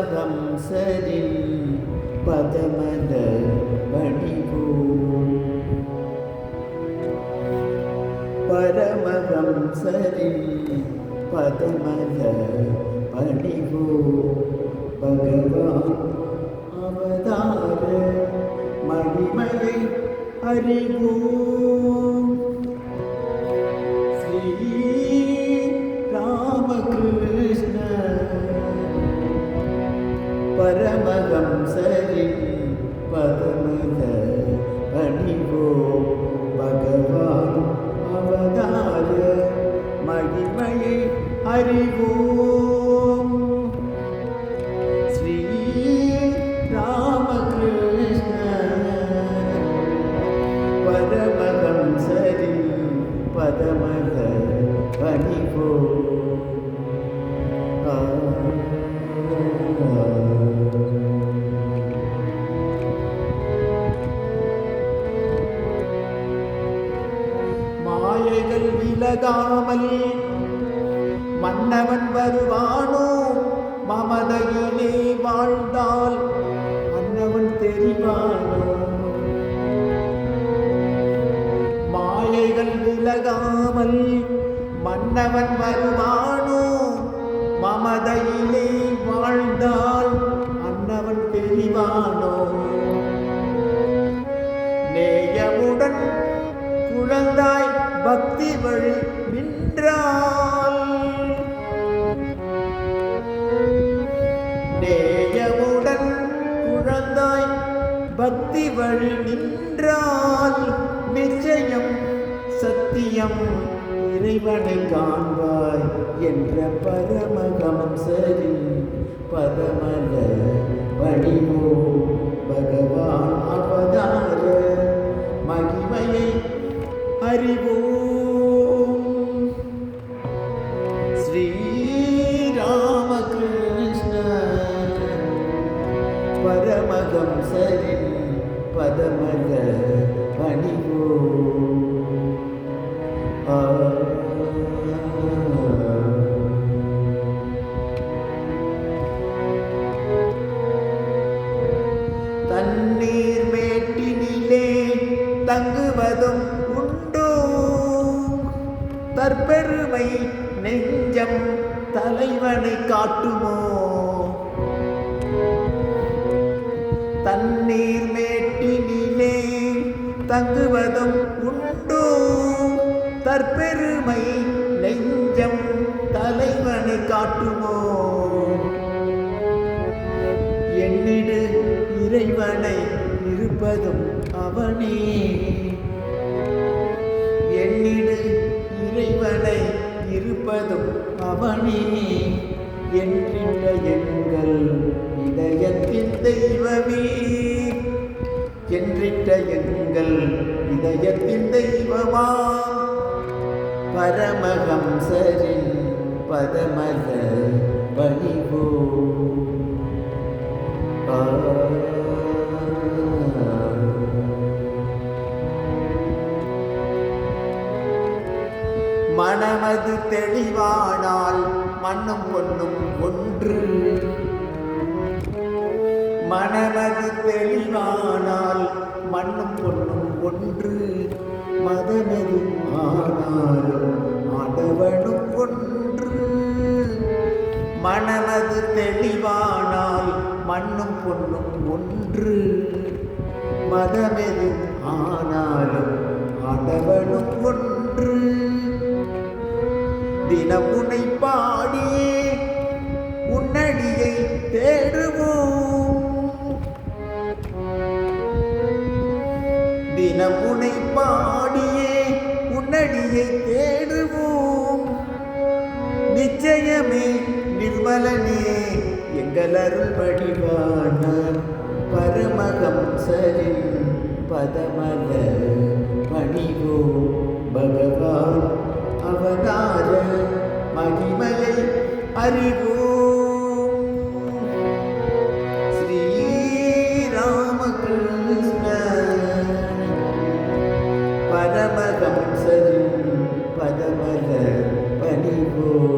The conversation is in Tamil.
பரமஹம்சரின் பதமலர் பணிவோம். பரமஹம்சரின் பதமலர் பணிவோம். பகவான் அவதார மகிமையை அறிவோம். ஸ்ரீ ராமகிருஷ்ண பரமஹம்சரின் பதமலர் பணிவோம். பகவான் அவதார மகிமையை அறிவோம். ஸ்ரீ ராமகிருஷ்ண பரமஹம்சரின் பதமலர் பணிவோம். மாயைகள் விலகாமல் மன்னவன் வருவானோ, மமதையிலே வாழ்ந்தால் அன்னவன் தெரிவானோ. மாயைகள் விலகாமல் மன்னவன் வருவானோ, மமதையிலே வாழ்ந்தால் அன்னவன் தெரிவானோ. நேயமுடன் குழந்தாய் பக்தி வழி நின்றால், நேயமுடன் குழந்தாய் பக்தி வழி நின்றால் நிச்சயம் சத்தியம் இறைவனை காண்பாய் என்ற பரமஹம்சரின் பதமலர் பணிவோம். பகவான் அவதார மகிமையை அறிவோம். ஸ்ரீ ராமகிருஷ்ண பரமஹம்சரின் பதமலர் பணிவோம். தண்ணீர் மேட்டினிலே தங்குவதும் உண்டோ, தற்பெருமை நெஞ்சம் தலைவனை காட்டுமோ. தண்ணீர் மேட்டினிலே தங்குவதும் உண்டோ, தற்பெருமை நெஞ்சம் தலைவனை காட்டுமோ. எண்ணிடு இறைவனை இருப்பதும் அவனே, எண்ணிடு இறைவனை இருப்பதும் அவனே. என்றிட்ட எங்கள் இதயத்தின் தெய்வமே, என்றிட்ட எங்கள் இதயத்தின் தெய்வமா. பரமஹம்சரின் பதமலர் பணிவோம். மனமது தெளிவானால் மண்ணும் பொன்னும் ஒன்று, மனமது தெளிவானால் மண்ணும் பொன்னும் ஒன்று. மதமது ஆனாலும் ஆடவனும் ஒன்று. மனமது தெளிவானால் மண்ணும் பொன்னும் ஒன்று. மதமெது ஆனாலும் ஆடவனும் ஒன்று. தினமுனை பாடியே உன்னடியை தேடுவோம். தினமுனை பாடியே உன்னடியை தேடுவோம். நிச்சயமே நிர்மலனே எங்கள் அருள் வடிவான பரமஹம்சரின் பதமலர் பணிவோம். பகவான் அவதார மகிமையை அறிவோம். ஸ்ரீ ராமகிருஷ்ண கிருஷ்ண பரமஹம்சரின் பதமலர் பணிவோம்.